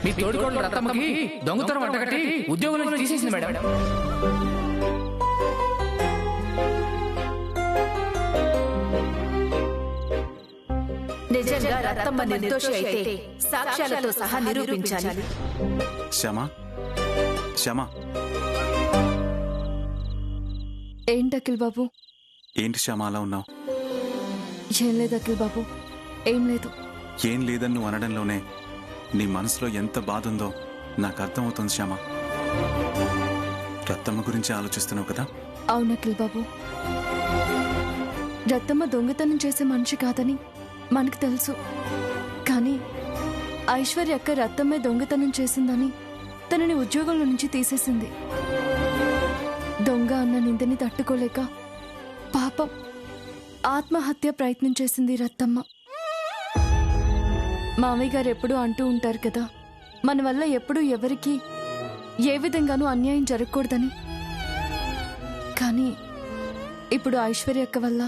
మీ తోడుకోడలు రత్తమ్మకి దొంగతనం అంటగట్టి ఉద్యోగం నుంచి తీసేసింది మేడం. నిజంగా రత్తమ్మ నిర్దోషి అయితే సాక్ష్యాలతో సహా నిరూపించాలి. శ్యామా, శ్యామా, ఏంటి అఖిల్ బాబు? ఏంటి శ్యామా అలా ఉన్నావు? ఏం లేదు అఖిల్ బాబు, ఏం లేదు. ఏం లేదని నువ్వు అనడంలోనే నీ మనసులో ఎంత బాధ ఉందో నాకు అర్థమవుతుంది శ్యామా. రత్తమ్మ గురించి ఆలోచిస్తున్నావు కదా? అవును అఖిల్ బాబు, రత్తమ్మ దొంగతనం చేసే మనిషి కాదని మనకు తెలుసు. కానీ ఐశ్వర్య అక్క రత్తమ్మే దొంగతనం చేసిందని తనని ఉద్యోగంలో నుంచి తీసేసింది. దొంగ అన్న నిందని తట్టుకోలేక పాపం ఆత్మహత్య ప్రయత్నం చేసింది రత్తమ్మ. మామయ్య గారు ఎప్పుడూ అంటూ ఉంటారు కదా, మన వల్ల ఎప్పుడూ ఎవరికి ఏ విధంగానూ అన్యాయం జరగకూడదని. కానీ ఇప్పుడు ఐశ్వర్య అక్క వల్ల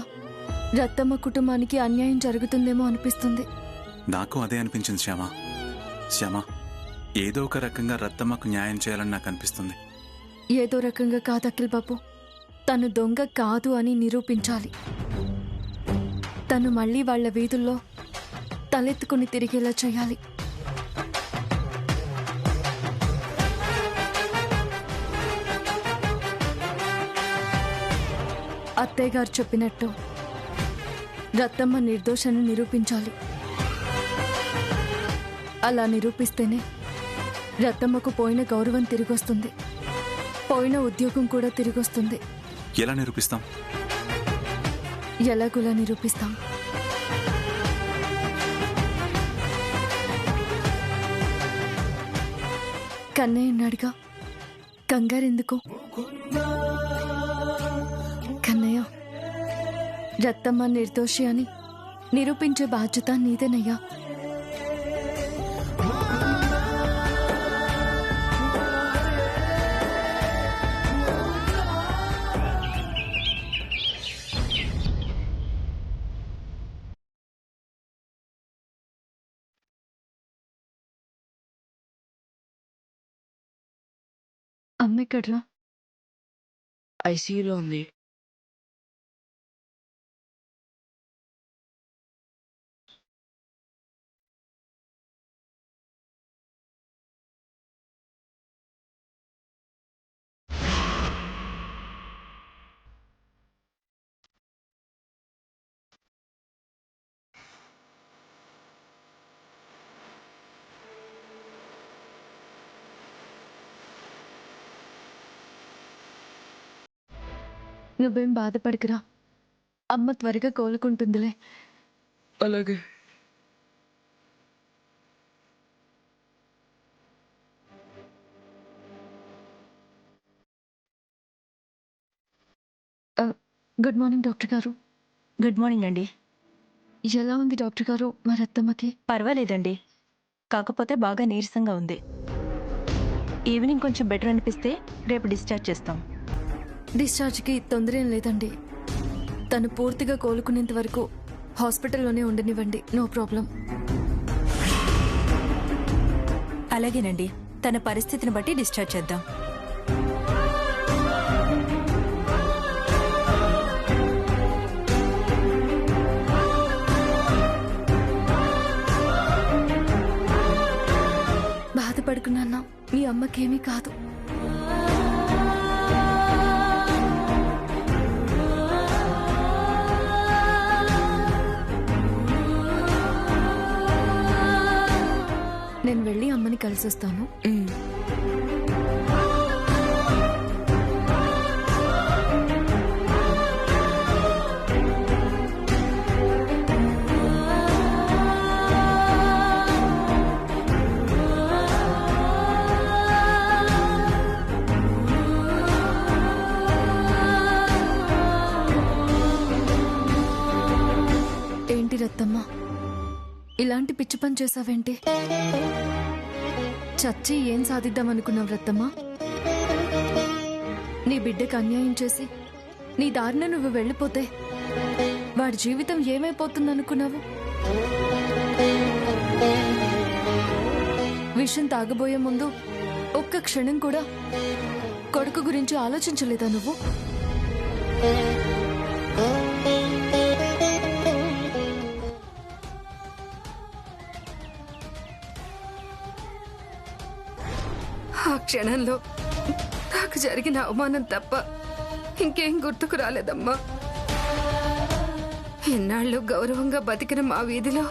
రత్తమ్మ కుటుంబానికి అన్యాయం జరుగుతుందేమో అనిపిస్తుంది. నాకు అదే అనిపించింది శ్యామా. శ్యామా, ఏదో ఒక రకంగా రత్తమ్మకు న్యాయం చేయాలని నాకు అనిపిస్తుంది. ఏదో రకంగా కాదు అఖిల్ బాబు, తను దొంగ కాదు అని నిరూపించాలి. తను మళ్ళీ వాళ్ల వీధుల్లో తలెత్తుకుని తిరిగేలా చేయాలి. అత్తయ్య గారు చెప్పినట్టు రత్తమ్మ నిర్దోషాన్ని నిరూపించాలి. అలా నిరూపిస్తేనే రత్తమ్మకు పోయిన గౌరవం తిరిగొస్తుంది, పోయిన ఉద్యోగం కూడా తిరిగొస్తుంది. ఎలా నిరూపిస్తాం? ఎలాగులా నిరూపిస్తాం? కన్నయ్య ఉన్నాడుగా, కంగారెందుకు? కన్నయ్య, రత్తమ్మ నిర్దోషి అని నిరూపించే బాధ్యత నీదేనయ్యా. అమ్మ ఎక్కడ్రా? ఐసీయూలో ఉంది. నువ్వేం బాధపడకురా, అమ్మ త్వరగా కోలుకుంటుందిలే. అలాగే. గుడ్ మార్నింగ్ డాక్టర్ గారు. గుడ్ మార్నింగ్ అండి. ఎలా ఉంది డాక్టర్ గారు మరి అత్తమ్మకి? పర్వాలేదండి, కాకపోతే బాగా నీరసంగా ఉంది. ఈవినింగ్ కొంచెం బెటర్ అనిపిస్తే రేపు డిశ్చార్జ్ చేస్తాం. డిశ్చార్జ్కి తొందర ఏం లేదండి, తను పూర్తిగా కోలుకునేంత వరకు హాస్పిటల్లోనే ఉండనివ్వండి, నో ప్రాబ్లం. అలాగేనండి, తన పరిస్థితిని బట్టి డిశ్చార్జ్ చేద్దాం. బాధపడుకున్నానా? మీ అమ్మకేమీ కాదు. నేను వెళ్ళి అమ్మని కలిసి వస్తాను. ఏంటి రత్తమ్మ, ఇలాంటి పిచ్చి పని చేసావేంటి? చచ్చి ఏం సాధిద్దామనుకున్నావు రత్తమ్మ? నీ బిడ్డకు అన్యాయం చేసి నీ దారిన నువ్వు వెళ్ళిపోతే వాడి జీవితం ఏమైపోతుందనుకున్నావు? విషం తాగబోయే ముందు ఒక్క క్షణం కూడా కొడుకు గురించి ఆలోచించలేదా నువ్వు? ఆ క్షణంలో నాకు జరిగిన అవమానం తప్ప ఇంకేం గుర్తుకు రాలేదమ్మా. ఇన్నాళ్ళు గౌరవంగా బతికిన మా వీధిలో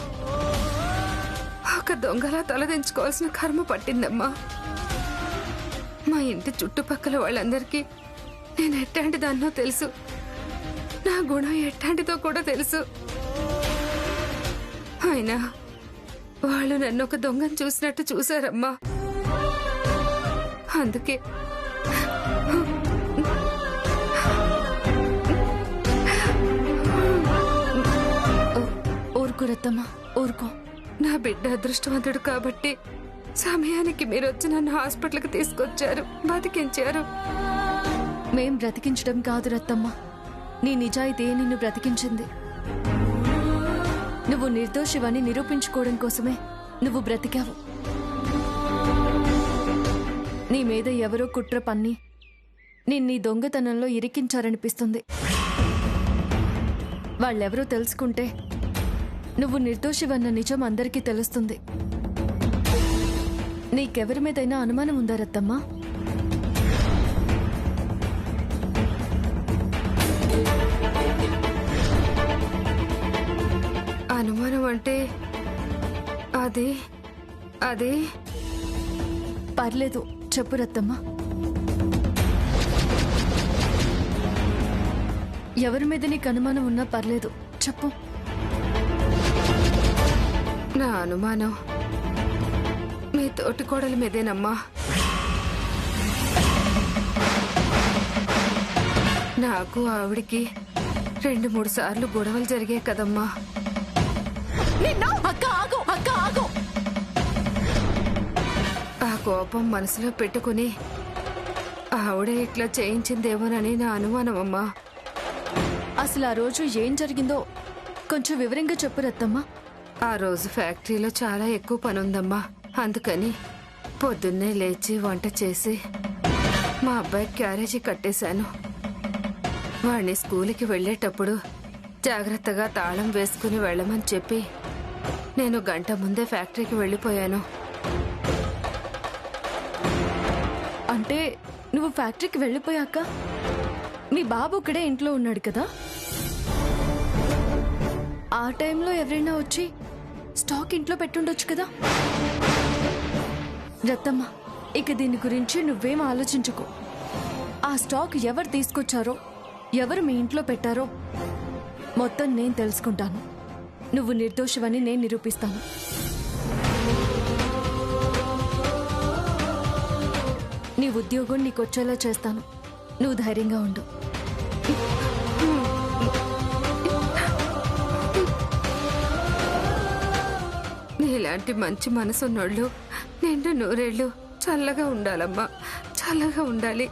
ఒక దొంగలా తలదించుకోవాల్సిన కర్మ పట్టిందమ్మా. మా ఇంటి చుట్టుపక్కల వాళ్ళందరికీ నేను ఎట్టాంటి దాన్నో తెలుసు, నా గుణం ఎట్టాంటిదో కూడా తెలుసు. అయినా వాళ్ళు నన్ను ఒక దొంగను చూసినట్టు చూశారమ్మా. అందుకే ఊరుకో రత్తమ్మా, ఊరుకో. నా బిడ్డ అదృష్టవంతుడు కాబట్టి సమయానికి మీరు వచ్చి నన్ను హాస్పిటల్కి తీసుకొచ్చారు, బతికించారు. మేం బ్రతికించడం కాదు రత్తమ్మ, నీ నిజాయితీ నిన్ను బ్రతికించింది. నువ్వు నిర్దోషివని నిరూపించుకోవడం కోసమే నువ్వు బ్రతికావు. నీ మీద ఎవరో కుట్ర పన్ని నిన్నీ దొంగతనంలో ఇరికించారనిపిస్తుంది. వాళ్ళెవరో తెలుసుకుంటే నువ్వు నిర్దోషివన్న నిజం అందరికీ తెలుస్తుంది. నీకెవరి మీదైనా అనుమానం ఉందా రత్తమ్మా? అనుమానం అంటే అది పర్లేదు, చెప్పు రత్తమ్మా. ఎవరి మీద నీకు అనుమానం ఉన్నా పర్లేదు, చెప్పు. నా అనుమానం మీ తోటి కోడలి మీదేనమ్మా. నాకు ఆవిడికి 2-3 సార్లు గొడవలు జరిగాయి కదమ్మా. ఆ కోపం మనసులో పెట్టుకుని ఆవిడే ఇట్లా చేయించిందేమోనని నా అనుమానం అమ్మా. అసలు ఆ రోజు ఏం జరిగిందో కొంచెం వివరంగా చెప్పు రత్తమ్మా. ఆ రోజు ఫ్యాక్టరీలో చాలా ఎక్కువ పని ఉందమ్మా. అందుకని పొద్దున్నే లేచి వంట చేసి మా అబ్బాయి క్యారేజీ కట్టేశాను. వాడిని స్కూల్కి వెళ్ళేటప్పుడు జాగ్రత్తగా తాళం వేసుకుని వెళ్ళమని చెప్పి నేను గంట ముందే ఫ్యాక్టరీకి వెళ్ళిపోయాను. అంటే నువ్వు ఫ్యాక్టరీకి వెళ్ళిపోయాక మీ బాబు ఇక్కడే ఇంట్లో ఉన్నాడు కదా? ఆ టైంలో ఎవరైనా వచ్చి స్టాక్ ఇంట్లో పెట్టుండొచ్చు కదా? రత్తమ్మ, ఇక దీని గురించి నువ్వేం ఆలోచించుకో. ఆ స్టాక్ ఎవరు తీసుకొచ్చారో, ఎవరు మీ ఇంట్లో పెట్టారో మొత్తం నేను తెలుసుకుంటాను. నువ్వు నిర్దోషివని నేను నిరూపిస్తాను. నీ ఉద్యోగం నీకొచ్చేలా చేస్తాను. నువ్వు ధైర్యంగా ఉండు. నీలాంటి మంచి మనసున్నోళ్ళు నిండు నూరేళ్ళు చల్లగా ఉండాలమ్మా, చల్లగా ఉండాలి.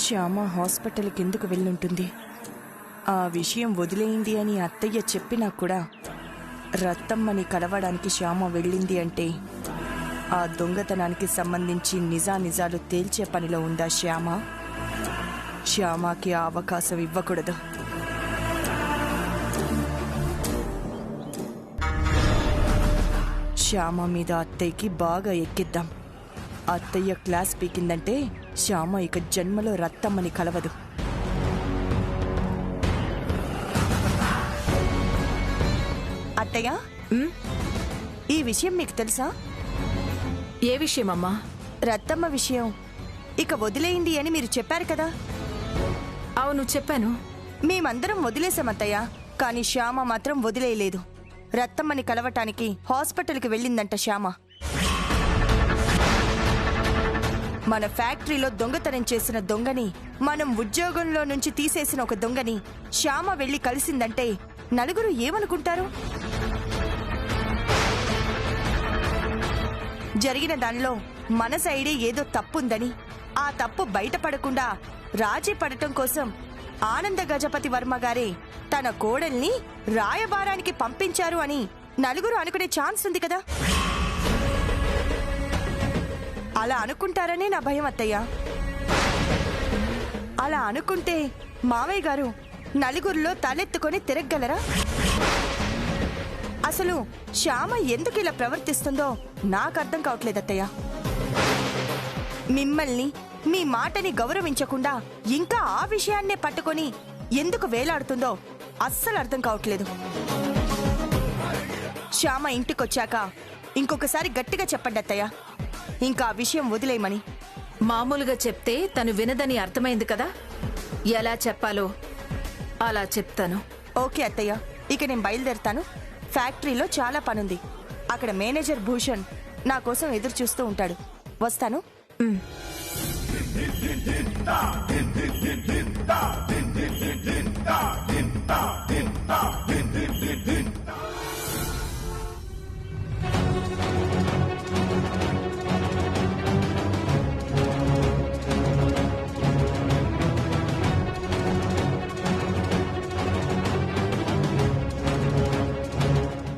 శ్యామ హాస్పిటల్కి ఎందుకు వెళ్ళుంటుంది? ఆ విషయం వదిలేయింది అని అత్తయ్య చెప్పినా కూడా రత్తమ్మని కలవడానికి శ్యామ వెళ్ళింది అంటే ఆ దొంగతనానికి సంబంధించి నిజానిజాలు తేల్చే పనిలో ఉందా శ్యామ? శ్యామకి ఆ అవకాశం ఇవ్వకూడదు. శ్యామ మీద అత్తయ్యకి బాగా ఎక్కిద్దాం. అత్తయ్య క్లాస్ పీకిందంటే శ్యామ ఇక జన్మలో రత్తమ్మని కలవదు. అత్తయ్య, ఈ విషయం మీకు తెలుసా? ఏ విషయమమ్మా? రత్తమ్మ విషయం ఇక వదిలేయింది అని మీరు చెప్పారు కదా? అవును, చెప్పాను. మేమందరం వదిలేసామత్తయ్య, కానీ శ్యామ మాత్రం వదిలేయలేదు. రత్తమ్మని కలవటానికి హాస్పిటల్కి వెళ్ళిందంట శ్యామ. మన ఫ్యాక్టరీలో దొంగతనం చేసిన దొంగని, మనం ఉద్యోగంలో నుంచి తీసేసిన ఒక దొంగని శ్యామ వెళ్ళి కలిసిందంటే నలుగురు ఏమనుకుంటారు? జరిగిన దానిలో మన సైడే ఏదో తప్పుందని, ఆ తప్పు బయటపడకుండా రాజీ పడటం కోసం ఆనంద గజపతి వర్మ గారే తన కోడల్ని రాయబారానికి పంపించారు అని నలుగురు అనుకునే ఛాన్స్ ఉంది కదా. అలా అనుకుంటారనే నా భయం అత్తయ్య. అలా అనుకుంటే మావయ్య గారు నలుగురిలో తలెత్తుకొని తిరగగలరా? అసలు శ్యామ ఎందుకు ఇలా ప్రవర్తిస్తుందో నాకు అర్థం కావట్లేదు అత్తయ్య. మిమ్మల్ని, మీ మాటని గౌరవించకుండా ఇంకా ఆ విషయాన్నే పట్టుకొని ఎందుకు వేలాడుతుందో అస్సలు అర్థం కావట్లేదు. శ్యామ ఇంటికొచ్చాక ఇంకొకసారి గట్టిగా చెప్పండి అత్తయ్య, ఇంకా ఆ విషయం వదిలేయమని. మామూలుగా చెప్తే తను వినదని అర్థమైంది కదా, ఎలా చెప్పాలో అలా చెప్తాను. ఓకే అత్తయ్య, ఇక నేను బయలుదేరుతాను. ఫ్యాక్టరీలో చాలా పనుంది. అక్కడ మేనేజర్ భూషణ్ నా కోసం ఎదురు చూస్తూ ఉంటాడు. వస్తాను.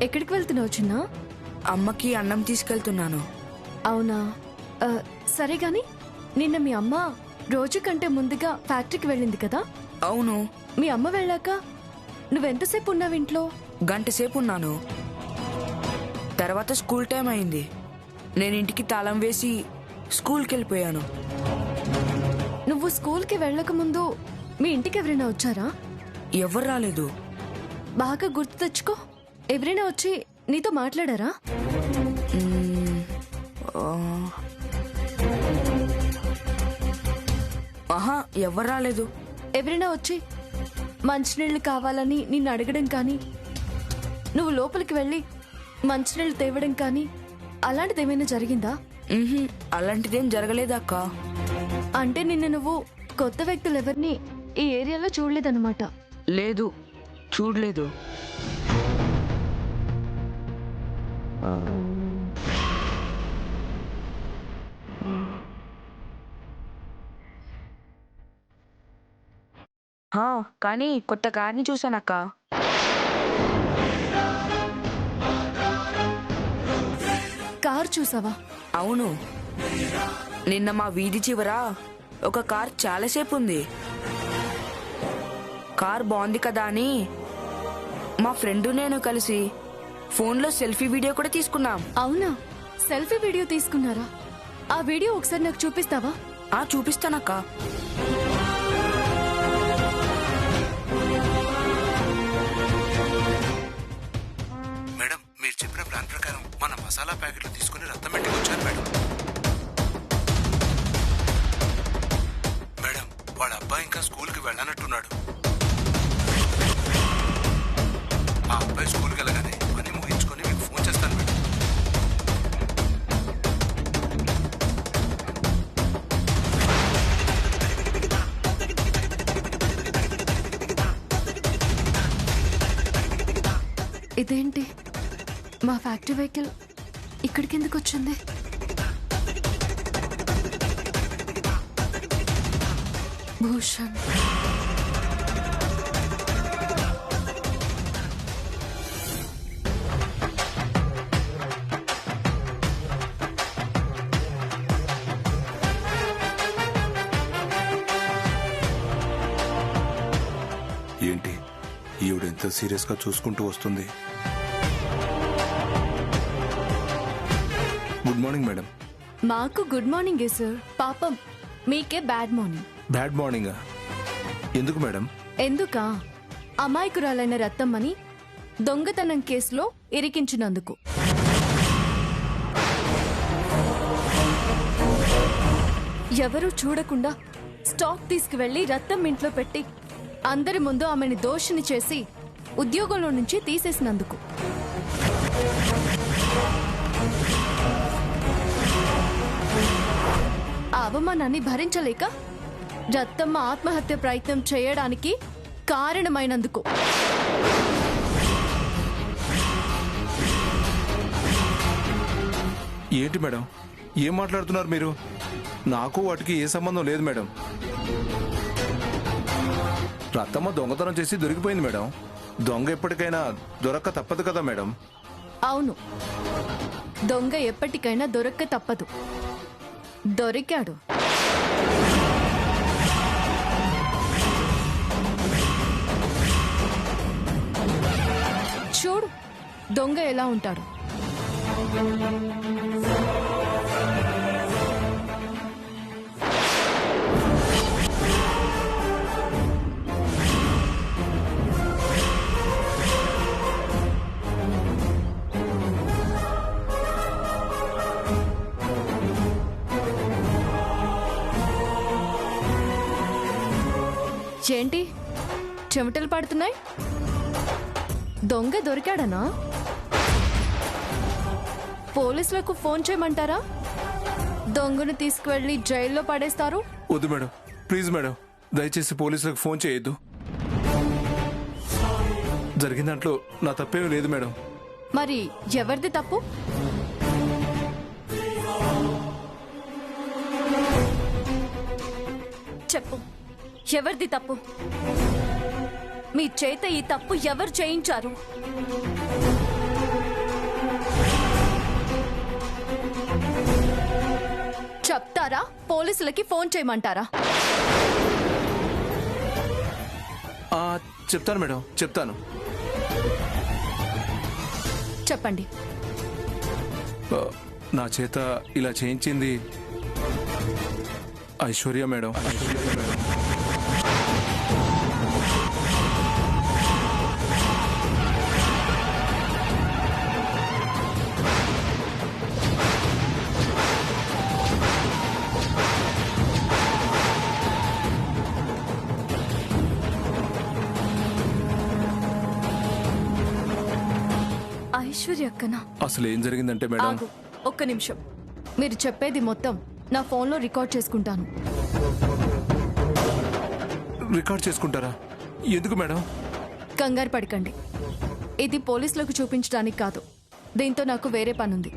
ఎక్కడికి వెళ్తున్నావు చిన్నా? అమ్మకి అన్నం తీసుకెళ్తున్నాను. అవునా, సరే గాని నిన్న మీ అమ్మ రోజు కంటే ముందుగా ఫ్యాక్టరీకి వెళ్ళింది కదా? అవును. మీ అమ్మ వెళ్ళాక నువ్వెంతసేపు ఉన్నావు ఇంట్లో? గంట సేపు ఉన్నాను. తర్వాత స్కూల్ టైం అయింది. నేను ఇంటికి తాళం వేసి స్కూల్కి వెళ్ళిపోయాను. నువ్వు స్కూల్కి వెళ్ళక ముందు మీ ఇంటికి ఎవరైనా వచ్చారా? ఎవరు రాలేదు. బాగా గుర్తు తెచ్చుకో. ఎవరైనా వచ్చి నీతో మాట్లాడారా? ఆహా, ఎవరు రాలేదు. ఎవరైనా వచ్చి మంచినీళ్ళు కావాలని నిన్ను అడగడం కానీ, నువ్వు లోపలికి వెళ్ళి మంచినీళ్ళు తేవడం కానీ అలాంటిది ఏమైనా జరిగిందా? అలాంటిదేం జరగలేదక్క. అంటే నిన్న నువ్వు కొత్త వ్యక్తులు ఎవరిని ఈ ఏరియాలో చూడలేదన్నమాట. లేదు, చూడలేదు. కానీ కొత్త కార్ని చూసానక్క. కార్ చూసావా? అవును, నిన్న మా వీధి చివర ఒక కార్ చాలాసేపు ఉంది. కార్ బాగుంది కదా అని మా ఫ్రెండ్ నేను కలిసి ఫోన్లో సెల్ఫీ వీడియో కూడా తీసుకున్నాం. అవునా, సెల్ఫీ వీడియో తీసుకున్నారా? ఆ వీడియో ఒకసారి నాకు చూపిస్తావా? చూపిస్తానక్క. మేడం, మీరు చెప్పిన ప్లాన్ ప్రకారం మన మసాలా ప్యాకెట్లు తీసుకుని రత్తం ఇంటికి వచ్చారు మేడం. మేడం, వాళ్ళ అబ్బాయి ఇంకా స్కూల్కి వెళ్ళనట్టున్నాడు. ఆ అబ్బాయి స్కూల్కి వెళ్ళగానే పని ముగించుకొని మీకు ఫోన్ చేస్తాను మేడం. ఇదేంటి, మా ఫ్యాక్టరీ వెహికల్ ఇక్కడికి ఎందుకు వచ్చింది? భూషణ్, ఏంటి ఈవిడెంత సీరియస్ గా చూసుకుంటూ వస్తుంది? Good morning madam. మాకు గుడ్ మార్నింగే సార్. పాపం మీకే బ్యాడ్ మార్నింగ్. బ్యాడ్ మార్నింగా? ఎందుకు మేడం? ఎందుకా? అమాయకురాలైన రత్తమ్మని దొంగతనం కేసులో ఇరికించినందుకు. ఎవరూ చూడకుండా స్టాక్ తీసుకువెళ్లి రత్తం ఇంట్లో పెట్టి అందరి ముందు ఆమెని దోషిని చేసి ఉద్యోగంలో నుంచి తీసేసినందుకు. ఆ అవమానాన్ని భరించలేక రత్తమ్మ ఆత్మహత్య ప్రయత్నం చేయడానికి కారణమైనందుకు. ఏంటి మేడం, ఏం మాట్లాడుతున్నారు మీరు? నాకు వాటికి ఏ సంబంధం లేదు మేడం. రత్తమ్మ దొంగతనం చేసి దొరికిపోయింది మేడం. దొంగ ఎప్పటికైనా దొరక్క తప్పదు కదా మేడం. అవును, దొంగ ఎప్పటికైనా దొరక్క తప్పదు. దొరికాడు. చూడు దొంగ ఎలా ఉంటాడు. ఏంటి చెమటలు పడుతున్నాయి? దొంగ దొరికాడనా? పోలీసులకు ఫోన్ చేయమంటారా? దొంగను తీసుకువెళ్ళి జైల్లో పడేస్తారు. వద్దు మేడం, ప్లీజ్ మేడం, దయచేసి పోలీసులకు ఫోన్ చేయొద్దు. జరిగిన దాంట్లో నా తప్పేమీ లేదు మేడం. మరి ఎవరిది తప్పు? చెప్పు, ఎవరిది తప్పు? మీ చేత ఈ తప్పు ఎవరు చేయించారు? చెప్తారా? పోలీసులకి ఫోన్ చేయమంటారా? చెప్తాను మేడం, చెప్తాను. చెప్పండి. నా చేత ఇలా చేయించింది ఐశ్వర్య మేడం. ఐశ్వర్య అక్కనా? అసలు ఏం జరిగిందంటే మేడం, ఆగు, ఒక్క నిమిషం. మీరు చెప్పేది మొత్తం నా ఫోన్లో రికార్డ్ చేసుకుంటాను. రికార్డ్ చేసుకుంటారా? ఎందుకు మేడం? కంగారు పడకండి. ఇది పోలీసులకు చూపించడానికి కాదు. దీంతో నాకు వేరే పనుంది.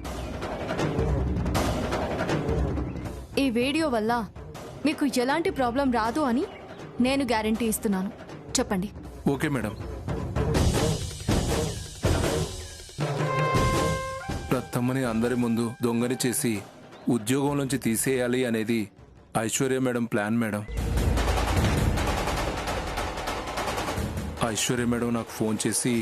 ఈ వీడియో వల్ల మీకు ఎలాంటి ప్రాబ్లం రాదు అని నేను గ్యారెంటీ ఇస్తున్నాను. చెప్పండి. Okay madam. రత్తమ్మని అందరి ముందు దొంగని చేసి ఉద్యోగంలోంచి తీసేయాలి అనేది Aishwarya madam plan madam. Aishwarya madam నాకు ఫోన్ చేసి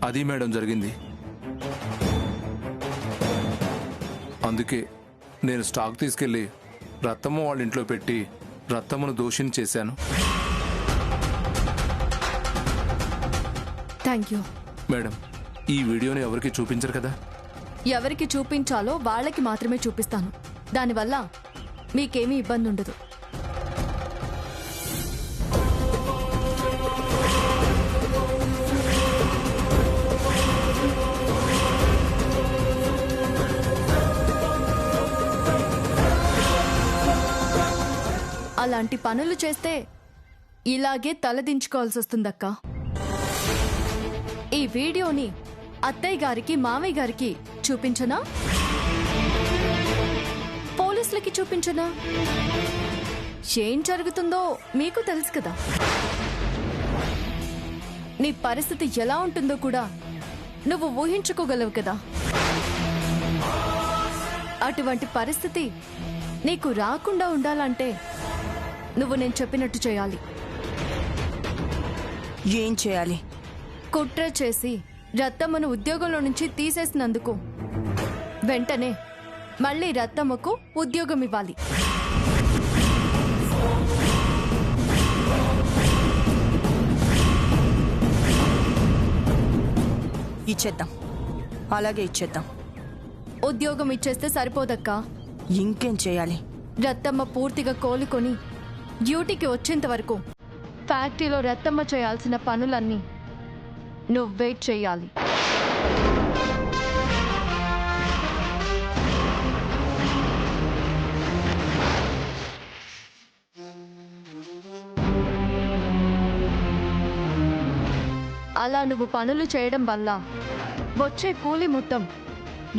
అది మేడం జరిగింది. అందుకే నేను స్టాక్ తీసుకెళ్లి రత్తమ్మ వాళ్ళ ఇంట్లో పెట్టి రత్తమ్మను దోషిని చేశాను. థ్యాంక్ యూ మేడం, ఈ వీడియోని ఎవరికి చూపించరు కదా? ఎవరికి చూపించాలో వాళ్ళకి మాత్రమే చూపిస్తాను. దానివల్ల మీకేమీ ఇబ్బంది ఉండదు. అలాంటి పనులు చేస్తే ఇలాగే తలదించుకోవాల్సి వస్తుందక్క. ఈ వీడియోని అత్తయ్య గారికి, మామయ్య గారికి చూపించనా? పోలీసులకి చూపించనా? ఏం జరుగుతుందో మీకు తెలుసు కదా. నీ పరిస్థితి ఎలా ఉంటుందో కూడా నువ్వు ఊహించుకోగలవు కదా. అటువంటి పరిస్థితి నీకు రాకుండా ఉండాలంటే నువ్వు నేను చెప్పినట్టు చేయాలి. ఏం చేయాలి? కుట్ర చేసి రత్తమ్మను ఉద్యోగంలో నుంచి తీసేసినందుకు వెంటనే మళ్ళీ రత్తమ్మకు ఉద్యోగం ఇవ్వాలి. ఇచ్చేద్దాం, అలాగే ఇచ్చేద్దాం. ఉద్యోగం ఇచ్చేస్తే సరిపోదక్కా. ఇంకేం చేయాలి? రత్తమ్మ పూర్తిగా కోలుకొని డ్యూటీకి వచ్చేంత వరకు ఫ్యాక్టరీలో రత్తమ్మ చేయాల్సిన పనులన్నీ నువ్వే చేయాలి. అలా నువ్వు పనులు చేయడం వల్ల వచ్చే కూలి మొత్తం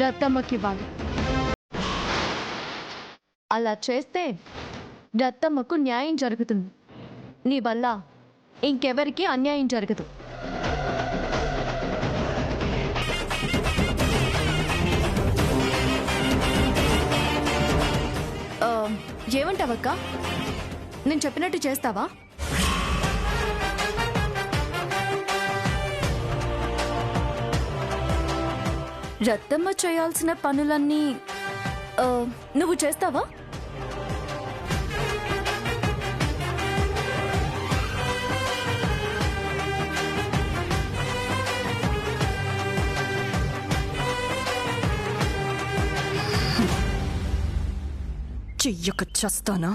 రత్తమ్మకి ఇవ్వాలి. అలా చేస్తే రత్తమ్మకు న్యాయం జరుగుతుంది. నీ వల్ల ఇంకెవరికి అన్యాయం జరగదు. ఏమంటావక్క? నేను చెప్పినట్టు చేస్తావా? రత్తమ్మ చేయాల్సిన పనులన్నీ నువ్వు చేస్తావా? చెయ్యక చస్తానా?